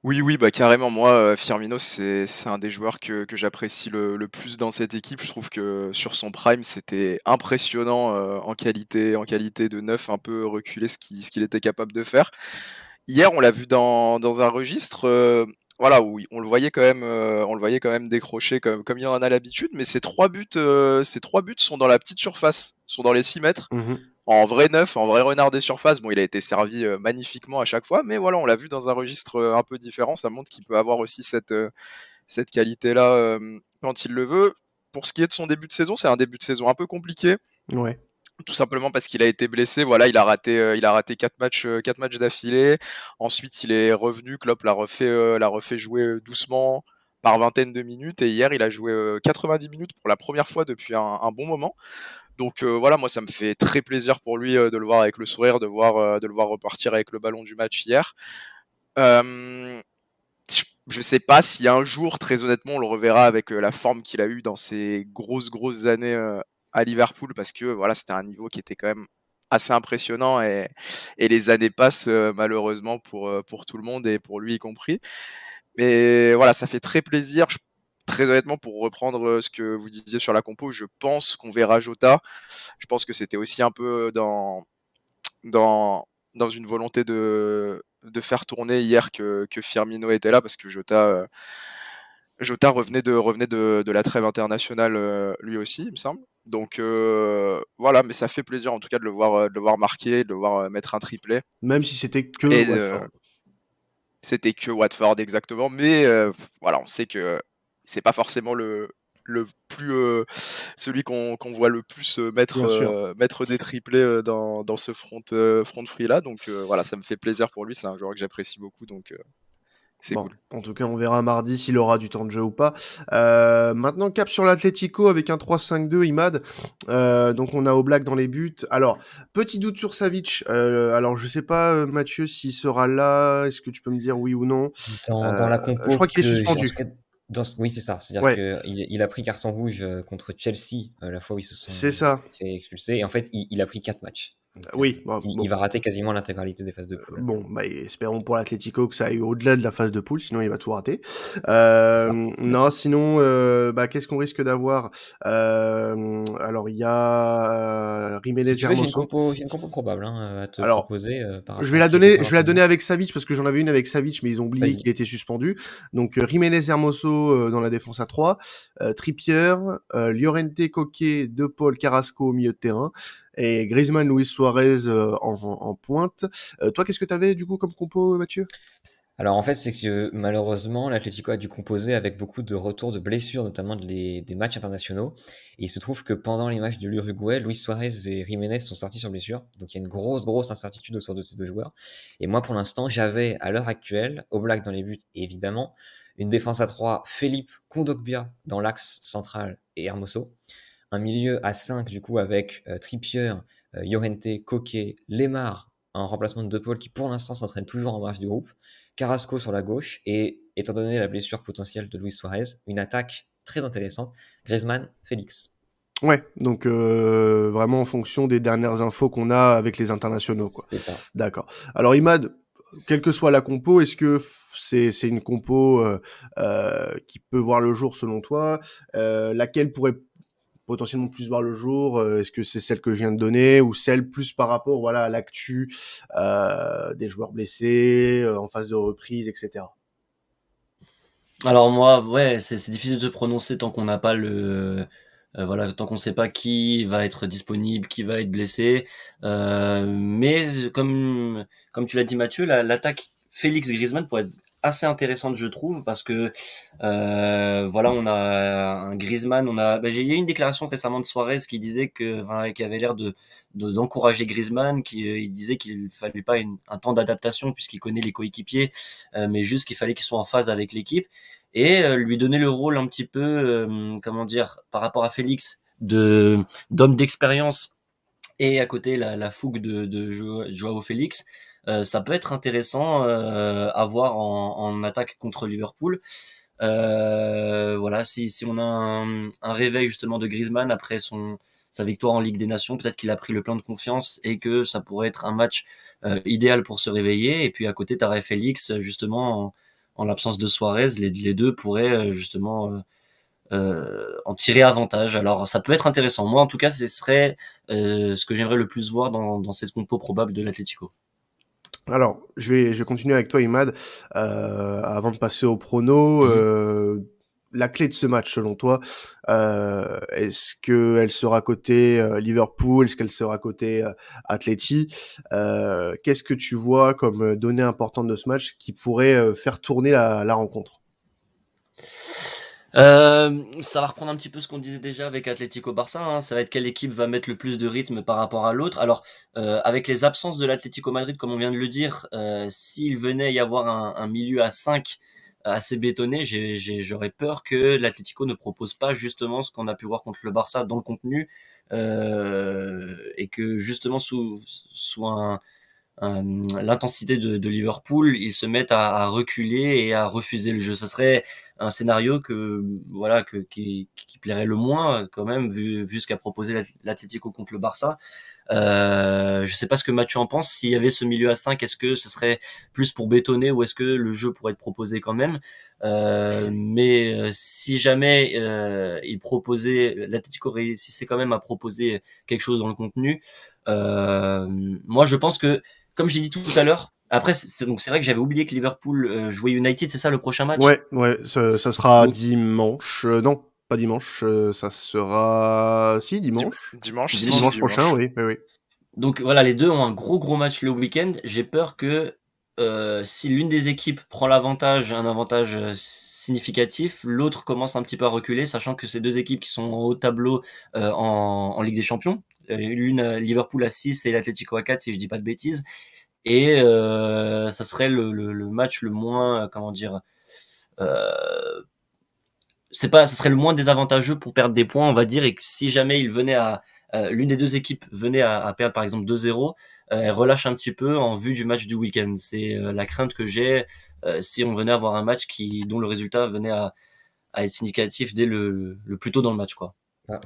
Oui, bah carrément. Moi, Firmino, c'est un des joueurs que j'apprécie le plus dans cette équipe. Je trouve que sur son prime, c'était impressionnant en qualité de neuf un peu reculé, ce qu'il était capable de faire. Hier, on l'a vu dans un registre, voilà, où on le voyait quand même décrocher comme il en a l'habitude, mais ces trois buts sont dans la petite surface, sont dans les 6 mètres. En vrai neuf, en vrai renard des surfaces. Bon, il a été servi magnifiquement à chaque fois, mais voilà, on l'a vu dans un registre un peu différent. Ça montre qu'il peut avoir aussi cette qualité-là quand il le veut. Pour ce qui est de son début de saison, c'est un début de saison un peu compliqué. Ouais. Tout simplement parce qu'il a été blessé. Voilà, il a raté 4 matchs d'affilée. Ensuite, il est revenu. Klopp l'a refait jouer doucement par vingtaine de minutes. Et hier, il a joué 90 minutes pour la première fois depuis un bon moment. Donc voilà, moi ça me fait très plaisir pour lui de le voir avec le sourire, de le voir repartir avec le ballon du match hier. Je sais pas si un jour, très honnêtement, on le reverra avec la forme qu'il a eue dans ses grosses années à Liverpool, parce que voilà, c'était un niveau qui était quand même assez impressionnant, et les années passent malheureusement pour tout le monde et pour lui y compris. Mais voilà, ça fait très plaisir. très honnêtement, pour reprendre ce que vous disiez sur la compo, je pense qu'on verra Jota. Je pense que c'était aussi un peu dans une volonté de faire tourner hier que Firmino était là, parce que Jota revenait de la trêve internationale lui aussi, il me semble. Donc voilà, mais ça fait plaisir en tout cas de le voir marquer, de le voir mettre un triplé. Même si c'était que Et Watford. c'était que Watford exactement, mais voilà, on sait que c'est pas forcément le plus celui qu'on voit le plus Bien sûr. mettre des triplés dans ce front free là. Donc voilà, ça me fait plaisir pour lui. C'est un joueur que j'apprécie beaucoup, donc c'est Bon, cool. en tout cas, on verra mardi s'il aura du temps de jeu ou pas. Maintenant, cap sur l'Atlético avec un 3-5-2, Imad. Donc, on a Oblak dans les buts. Alors, petit doute sur Savic. Alors, je sais pas, Mathieu, s'il sera là. Est-ce que tu peux me dire oui ou non? Dans la Je compo crois qu'il est que j'ai, en tout suspendu. cas, oui, c'est ça. C'est-à-dire Ouais, qu'il a pris carton rouge contre Chelsea la fois où ils se sont c'est ça. fait expulser. Et en fait, il a pris 4 matchs. Donc, Oui, bon, il va rater quasiment l'intégralité des phases de poule. bon, bah, espérons pour l'Atlético que ça aille au-delà de la phase de poule, sinon il va tout rater. C'est ça. Non, sinon, bah, qu'est-ce qu'on risque d'avoir? Alors, il y a Jiménez Si tu veux, Hermoso. j'ai une compo probable à te Alors, proposer par je rapport vais à ce la qui a été donner, dit je vais la donner rapidement. avec Savic parce que j'en avais une avec Savic, mais ils ont oublié Vas-y. qu'il était suspendu. Donc Jiménez Hermoso dans la défense à 3, Trippier, Llorente, Coquet, De Paul, Carrasco au milieu de terrain et Griezmann, Luis Suarez en pointe. Toi, qu'est-ce que t'avais du coup comme compo, Mathieu? Alors en fait, c'est que malheureusement, l'Atlético a dû composer avec beaucoup de retours de blessures, notamment des matchs internationaux. Et il se trouve que pendant les matchs de l'Uruguay, Luis Suarez et Jiménez sont sortis sur blessure. Donc il y a une grosse incertitude autour de ces deux joueurs. Et moi, pour l'instant, j'avais à l'heure actuelle, Oblak dans les buts, évidemment, une défense à 3, Felipe Kondogbia dans l'axe central et Hermoso. Un milieu à 5 du coup avec Trippier, Llorente, Coquet, Lemar en remplacement de De Paul qui pour l'instant s'entraîne toujours en marge du groupe. Carrasco sur la gauche et, étant donné la blessure potentielle de Luis Suarez, une attaque très intéressante, Griezmann, Félix. Ouais, donc vraiment en fonction des dernières infos qu'on a avec les internationaux, quoi. C'est ça. D'accord. Alors Imad, quelle que soit la compo, est-ce que c'est une compo qui peut voir le jour selon toi? Laquelle pourrait potentiellement plus voir le jour? Est-ce que c'est celle que je viens de donner ou celle plus par rapport voilà à l'actu des joueurs blessés en phase de reprise, etc. Alors moi, ouais, c'est difficile de se prononcer tant qu'on n'a pas voilà, tant qu'on sait pas qui va être disponible, qui va être blessé. Mais comme tu l'as dit Mathieu, l'attaque Félix Griezmann pourrait être assez intéressante, je trouve, parce que voilà, on a un Griezmann, il y a eu une déclaration récemment de Suarez qui disait qui avait l'air d'encourager Griezmann, il disait qu'il fallait pas un temps d'adaptation puisqu'il connaît les coéquipiers, mais juste qu'il fallait qu'il soit en phase avec l'équipe et lui donner le rôle un petit peu, comment dire, par rapport à Félix, d'homme d'expérience et à côté la fougue de Joao Félix. Ça peut être intéressant à voir en attaque contre Liverpool. Voilà, si on a un réveil justement de Griezmann après sa victoire en Ligue des Nations, peut-être qu'il a pris le plein de confiance et que ça pourrait être un match idéal pour se réveiller. Et puis à côté, t'aurais Félix justement en l'absence de Suarez, les deux pourraient justement en tirer avantage. Alors ça peut être intéressant. Moi en tout cas, ce serait ce que j'aimerais le plus voir dans cette compo probable de l'Atlético. Alors, je vais continuer avec toi, Imad. Avant de passer au prono, Mhm. la clé de ce match, selon toi, est-ce qu'elle sera côté Liverpool, est-ce qu'elle sera côté Atleti? Qu'est-ce que tu vois comme donnée importante de ce match qui pourrait faire tourner la rencontre? Ça va reprendre un petit peu ce qu'on disait déjà avec Atlético Barça, hein. Ça va être quelle équipe va mettre le plus de rythme par rapport à l'autre. Alors, avec les absences de l'Atlético Madrid, comme on vient de le dire, s'il venait y avoir un milieu à 5 assez bétonné, j'aurais peur que l'Atlético ne propose pas justement ce qu'on a pu voir contre le Barça dans le contenu, et que justement sous l'intensité de Liverpool, ils se mettent à reculer et à refuser le jeu. Ça serait un scénario qui plairait le moins quand même vu ce qu'a proposé l'Atlético contre le Barça. Je sais pas ce que Mathieu en pense. S'il y avait ce milieu à 5, est-ce que ce serait plus pour bétonner ou est-ce que le jeu pourrait être proposé quand même? Mais si jamais il proposait, l'Atlético réussissait quand même à proposer quelque chose dans le contenu, moi je pense que, comme je l'ai dit tout à l'heure, après donc c'est vrai que j'avais oublié que Liverpool jouait United, c'est ça le prochain match? Ouais, ça sera Donc, dimanche. Non, pas dimanche. Ça sera. Si, dimanche. Dimanche, si, dimanche. si, Dimanche prochain, dimanche. oui, oui, oui. Donc voilà, les deux ont un gros match le week-end. J'ai peur que si l'une des équipes prend un avantage significatif, l'autre commence un petit peu à reculer, sachant que ces deux équipes qui sont au tableau en Ligue des Champions, l'une Liverpool à 6 et l'Atlético à 4 si je dis pas de bêtises, et ça serait le match le moins, comment dire, euh, ça serait le moins désavantageux pour perdre des points, on va dire, et que si jamais l'une des deux équipes venait à perdre par exemple 2-0, elle relâche un petit peu en vue du match du week-end. C'est la crainte que j'ai si on venait avoir un match dont le résultat venait à être significatif dès le plus tôt dans le match, quoi.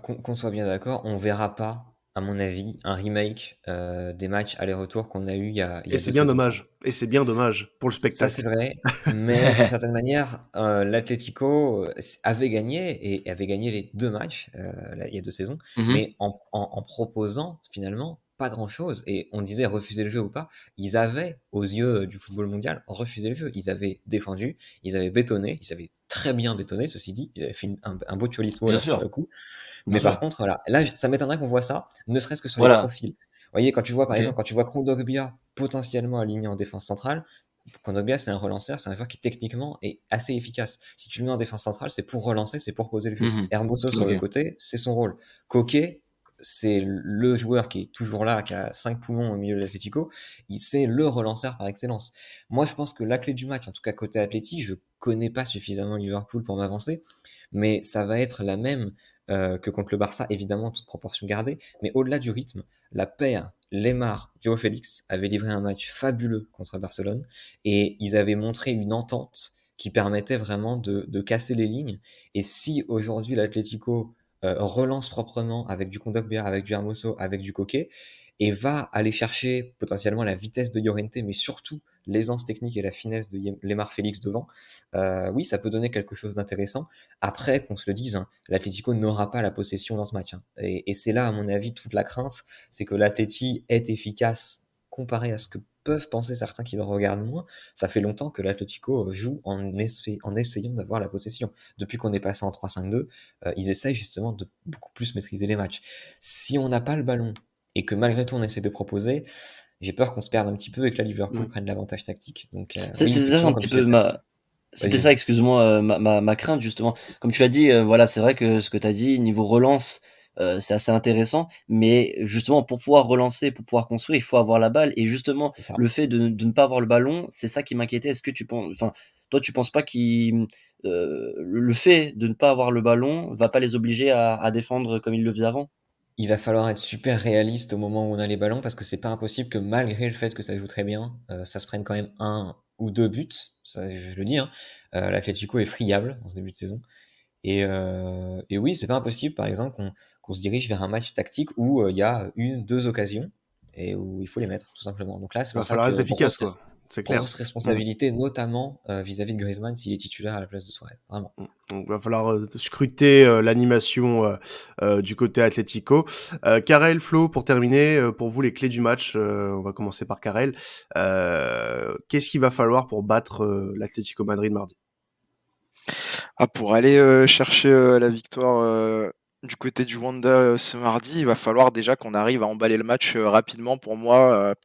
Qu'on soit bien d'accord, on verra pas, à mon avis, un remake des matchs aller-retour qu'on a eu il y Et a c'est deux bien saisons de ça. dommage. Et c'est bien dommage pour le Ça, c'est spectacle. vrai, mais d'une certaine manière, l'Atlético avait gagné et avait gagné les deux matchs il y a deux saisons, Mhm. mais en proposant finalement pas grand-chose. Et on disait refuser le jeu ou pas, ils avaient, aux yeux du football mondial, refusé le jeu. Ils avaient défendu, ils avaient bétonné, ils avaient très bien bétonné, ceci dit, ils avaient fait un beau cholismo Bien là sur sûr, le coup. bien Mais par sûr. contre, voilà, là, ça m'étonnerait qu'on voit ça, ne serait-ce que sur les Voilà. profils. Vous voyez, quand tu vois, par Ok. exemple, quand tu vois Kondogbia potentiellement aligné en défense centrale, Kondogbia, c'est un relanceur, c'est un joueur qui techniquement est assez efficace. Si tu le mets en défense centrale, c'est pour relancer, c'est pour poser le jeu. Mhm. Hermoso sur le Ok. côté, c'est son rôle. Koke, c'est le joueur qui est toujours là, qui a 5 poumons au milieu de l'Atlético. C'est le relanceur par excellence. Moi, je pense que la clé du match, en tout cas côté Atleti, je connais pas suffisamment Liverpool pour m'avancer, mais ça va être la même que contre le Barça, évidemment, toute proportion gardée. Mais au-delà du rythme, la paire Lemar, Joao Félix avait livré un match fabuleux contre Barcelone et ils avaient montré une entente qui permettait vraiment de casser les lignes. Et si aujourd'hui l'Atlético relance proprement avec du Kondogbia, avec du Hermoso, avec du Koke, et va aller chercher potentiellement la vitesse de Llorente, mais surtout l'aisance technique et la finesse de Lemar Félix devant, oui, ça peut donner quelque chose d'intéressant. Après, qu'on se le dise, hein, l'Atlético n'aura pas la possession dans ce match. Hein. Et c'est là, à mon avis, toute la crainte, c'est que l'Atleti est efficace comparé à ce que peuvent penser certains qui le regardent moins. Ça fait longtemps que l'Atlético joue en essayant d'avoir la possession. Depuis qu'on est passé en 3-5-2, ils essayent justement de beaucoup plus maîtriser les matchs. Si on n'a pas le ballon et que malgré tout on essaie de proposer, j'ai peur qu'on se perde un petit peu et que la Liverpool Mm. prenne l'avantage tactique. Donc oui, C'est ça un effectivement, comme petit tu disais peu tout à l'heure. c'était Vas-y, ça, vas-y. excuse-moi, ma crainte justement. Comme tu l'as dit, voilà, c'est vrai que ce que tu as dit, niveau relance, c'est assez intéressant, mais justement, pour pouvoir relancer, pour pouvoir construire, il faut avoir la balle. Et justement, C'est ça. le fait de ne pas avoir le ballon, c'est ça qui m'inquiétait. Est-ce que tu penses, enfin, toi, tu penses pas le fait de ne pas avoir le ballon va pas les obliger à défendre comme ils le faisaient avant? Il va falloir être super réaliste au moment où on a les ballons parce que c'est pas impossible que malgré le fait que ça joue très bien, ça se prenne quand même un ou deux buts. Ça, je le dis, hein. L'Atlético est friable en ce début de saison. Et oui, c'est pas impossible, par exemple, qu'on se dirige vers un match tactique où il y a une, deux occasions et où il faut les mettre, tout simplement. Donc là, c'est Il va pour ça falloir être que efficace, quoi. C'est clair. grosse Mm. responsabilité, notamment vis-à-vis de Griezmann s'il est titulaire à la place de Suarez. Vraiment. Donc, il va falloir scruter l'animation du côté Atlético. Karel, Flo, pour terminer, pour vous, les clés du match, on va commencer par Karel. Qu'est-ce qu'il va falloir pour battre l'Atlético Madrid mardi? Ah, pour aller chercher la victoire du côté du Wanda ce mardi, il va falloir déjà qu'on arrive à emballer le match rapidement pour moi.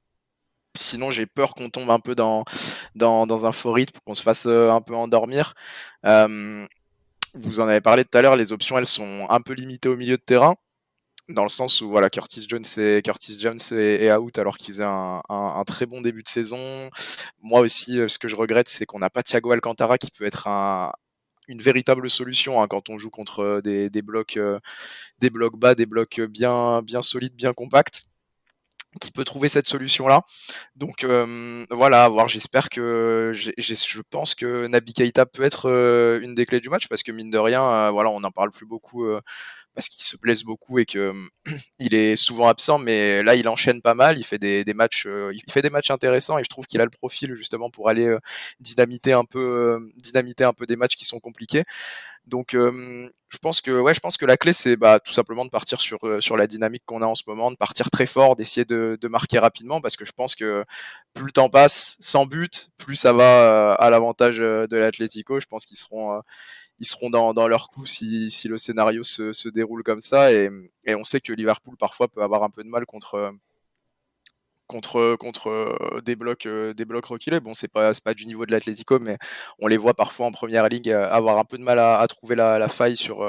Sinon, j'ai peur qu'on tombe un peu dans un faux rythme, qu'on se fasse un peu endormir. Euh, Vous en avez parlé tout à l'heure, les options, elles sont un peu limitées au milieu de terrain, dans le sens où voilà, Curtis Jones est out alors qu'il faisait un très bon début de saison. Moi aussi, ce que je regrette, c'est qu'on n'a pas Thiago Alcantara qui peut être une véritable solution hein, quand on joue contre des blocs bas, des blocs bien solides, bien compacts, qui peut trouver cette solution-là. Donc voilà, à voir. J'espère que je pense que Naby Keita peut être une des clés du match parce que mine de rien, voilà, on n'en parle plus beaucoup parce qu'il se blesse beaucoup et que il est souvent absent, mais là il enchaîne pas mal, il fait des matchs, il fait des matchs intéressants et je trouve qu'il a le profil justement pour aller dynamiter un peu des matchs qui sont compliqués. Donc je pense que la clé c'est tout simplement de partir sur la dynamique qu'on a en ce moment, de partir très fort, d'essayer de marquer rapidement, parce que je pense que plus le temps passe sans but, plus ça va à l'avantage de l'Atlético. Je pense qu'ils seront dans leur coup si le scénario se déroule comme ça, et on sait que Liverpool parfois peut avoir un peu de mal contre des blocs reculés. Bon, c'est pas du niveau de l'Atlético, mais on les voit parfois en première ligue avoir un peu de mal à trouver la faille sur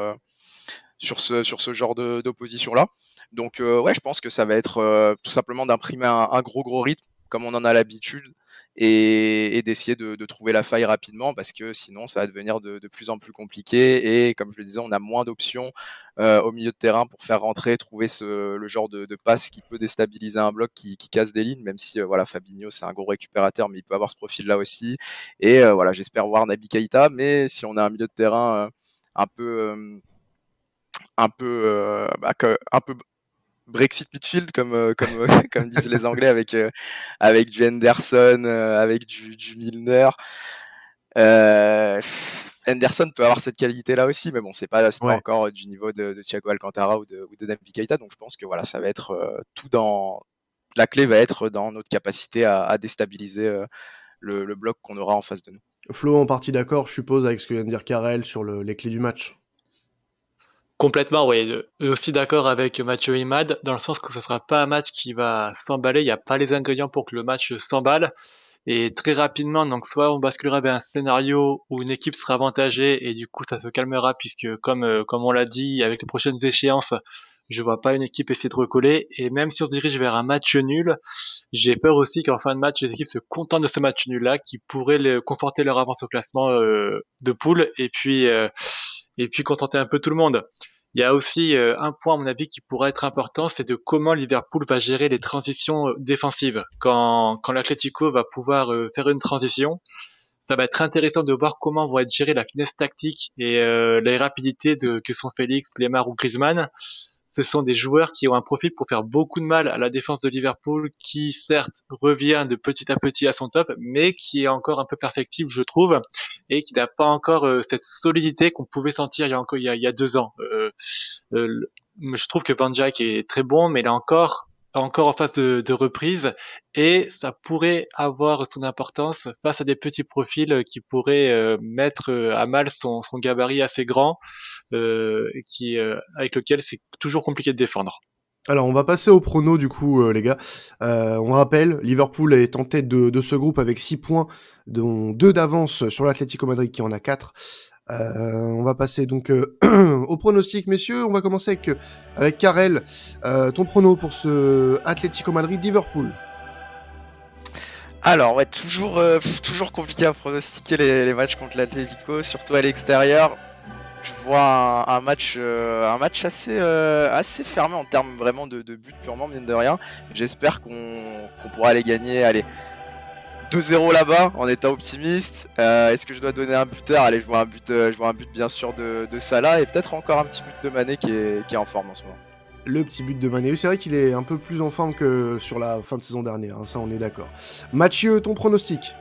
ce genre d'opposition là. Donc je pense que ça va être tout simplement d'imprimer un gros rythme comme on en a l'habitude, et d'essayer de trouver la faille rapidement, parce que sinon ça va devenir de plus en plus compliqué, et comme je le disais, on a moins d'options au milieu de terrain pour faire rentrer, trouver le genre de passe qui peut déstabiliser un bloc qui casse des lignes, même si Fabinho c'est un gros récupérateur, mais il peut avoir ce profil là aussi, et j'espère voir Naby Keïta, mais si on a un milieu de terrain un peu Brexit midfield comme disent les Anglais, avec du Henderson, avec du Milner. Henderson peut avoir cette qualité là aussi, mais bon, c'est pas encore du niveau de Thiago Alcantara ou de Naby Keïta. Donc je pense que ça va être la clé va être dans notre capacité à déstabiliser le bloc qu'on aura en face de nous. Flo, en partie d'accord, je suppose, avec ce que vient de dire Karel sur les clés du match. Complètement, oui. Aussi d'accord avec Mathieu et Imad, dans le sens que ce sera pas un match qui va s'emballer. Il n'y a pas les ingrédients pour que le match s'emballe. Et très rapidement, donc soit on basculera vers un scénario où une équipe sera avantagée et du coup ça se calmera, puisque comme on l'a dit, avec les prochaines échéances, je vois pas une équipe essayer de recoller. Et même si on se dirige vers un match nul, j'ai peur aussi qu'en fin de match, les équipes se contentent de ce match nul-là, qui pourrait conforter leur avance au classement de poule, et puis contenter un peu tout le monde. Il y a aussi un point, à mon avis, qui pourrait être important, c'est de comment Liverpool va gérer les transitions défensives. Quand l'Atlético va pouvoir faire une transition, ça va être intéressant de voir comment vont être gérées la finesse tactique et les rapidités que sont Félix, Lemar ou Griezmann. Ce sont des joueurs qui ont un profil pour faire beaucoup de mal à la défense de Liverpool, qui certes revient de petit à petit à son top, mais qui est encore un peu perfectible, je trouve, et qui n'a pas encore cette solidité qu'on pouvait sentir il y a 2 ans. Je trouve que Van Dijk est très bon, mais il est encore en phase de reprise, et ça pourrait avoir son importance face à des petits profils qui pourraient mettre à mal son gabarit assez grand, avec lequel c'est toujours compliqué de défendre. Alors, on va passer au prono, du coup, les gars. On rappelle, Liverpool est en tête de ce groupe avec 6 points, dont 2 d'avance sur l'Atlético Madrid qui en a 4. On va passer donc au pronostic, messieurs. On va commencer avec Karel. Ton prono pour ce Atlético Madrid-Liverpool. Alors toujours compliqué à pronostiquer les matchs contre l'Atlético, surtout à l'extérieur. Je vois un match assez fermé en termes vraiment de buts purement, mine de rien. J'espère qu'on pourra les gagner. Allez, 2-0 là-bas, en étant optimiste. Est-ce que je dois donner un buteur? Allez, je vois un but bien sûr de Salah, et peut-être encore un petit but de Mané qui est en forme en ce moment. Le petit but de Mané, c'est vrai qu'il est un peu plus en forme que sur la fin de saison dernière, hein, ça on est d'accord. Mathieu, ton pronostic?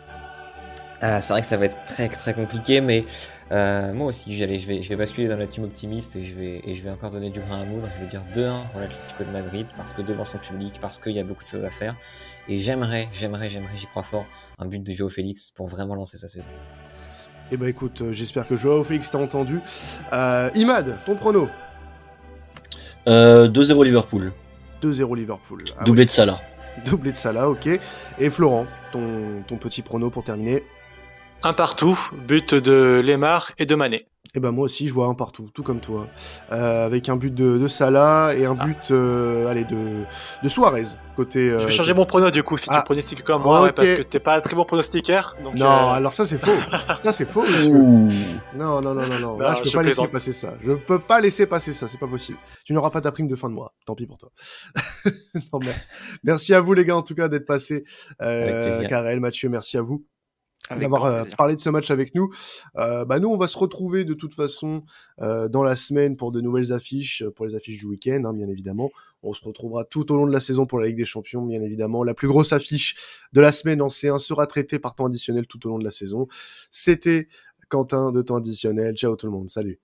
C'est vrai que ça va être très très compliqué, mais moi aussi je vais basculer dans la team optimiste, et je vais encore donner du grain à moudre. Je vais dire 2-1 pour l'Atlético de Madrid, parce que devant son public, parce qu'il y a beaucoup de choses à faire, et j'aimerais, j'y crois fort, un but de Joao Félix pour vraiment lancer sa saison. Eh ben écoute, j'espère que Joao Félix t'a entendu. Imad, ton prono? 2-0 Liverpool. 2-0 Liverpool. Doublé de Salah. Doublé de Salah, ok. Et Florent, ton petit prono pour terminer? Un partout, but de Lemar et de Mané. Et ben moi aussi, je vois un partout, tout comme toi. Avec un but de Salah et un but de Suarez. Côté, je vais changer mon prono du coup, si tu pronostiques comme moi, ouais, parce que t'es pas un très bon pronostiqueur. Donc, non, alors ça c'est faux. Ça c'est faux, monsieur. Non. Là, je peux pas laisser passer ça. Je peux pas laisser passer ça, c'est pas possible. Tu n'auras pas ta prime de fin de mois. Tant pis pour toi. Non, merci. Merci à vous les gars en tout cas d'être passés. Avec plaisir. Karel, Mathieu, merci à vous. Avec d'avoir grand plaisir. parlé de ce match avec nous. Nous, on va se retrouver de toute façon dans la semaine pour de nouvelles affiches, pour les affiches du week-end, hein, bien évidemment. On se retrouvera tout au long de la saison pour la Ligue des Champions, bien évidemment. La plus grosse affiche de la semaine en C1 sera traitée par temps additionnel tout au long de la saison. C'était Quentin de temps additionnel. Ciao tout le monde, salut.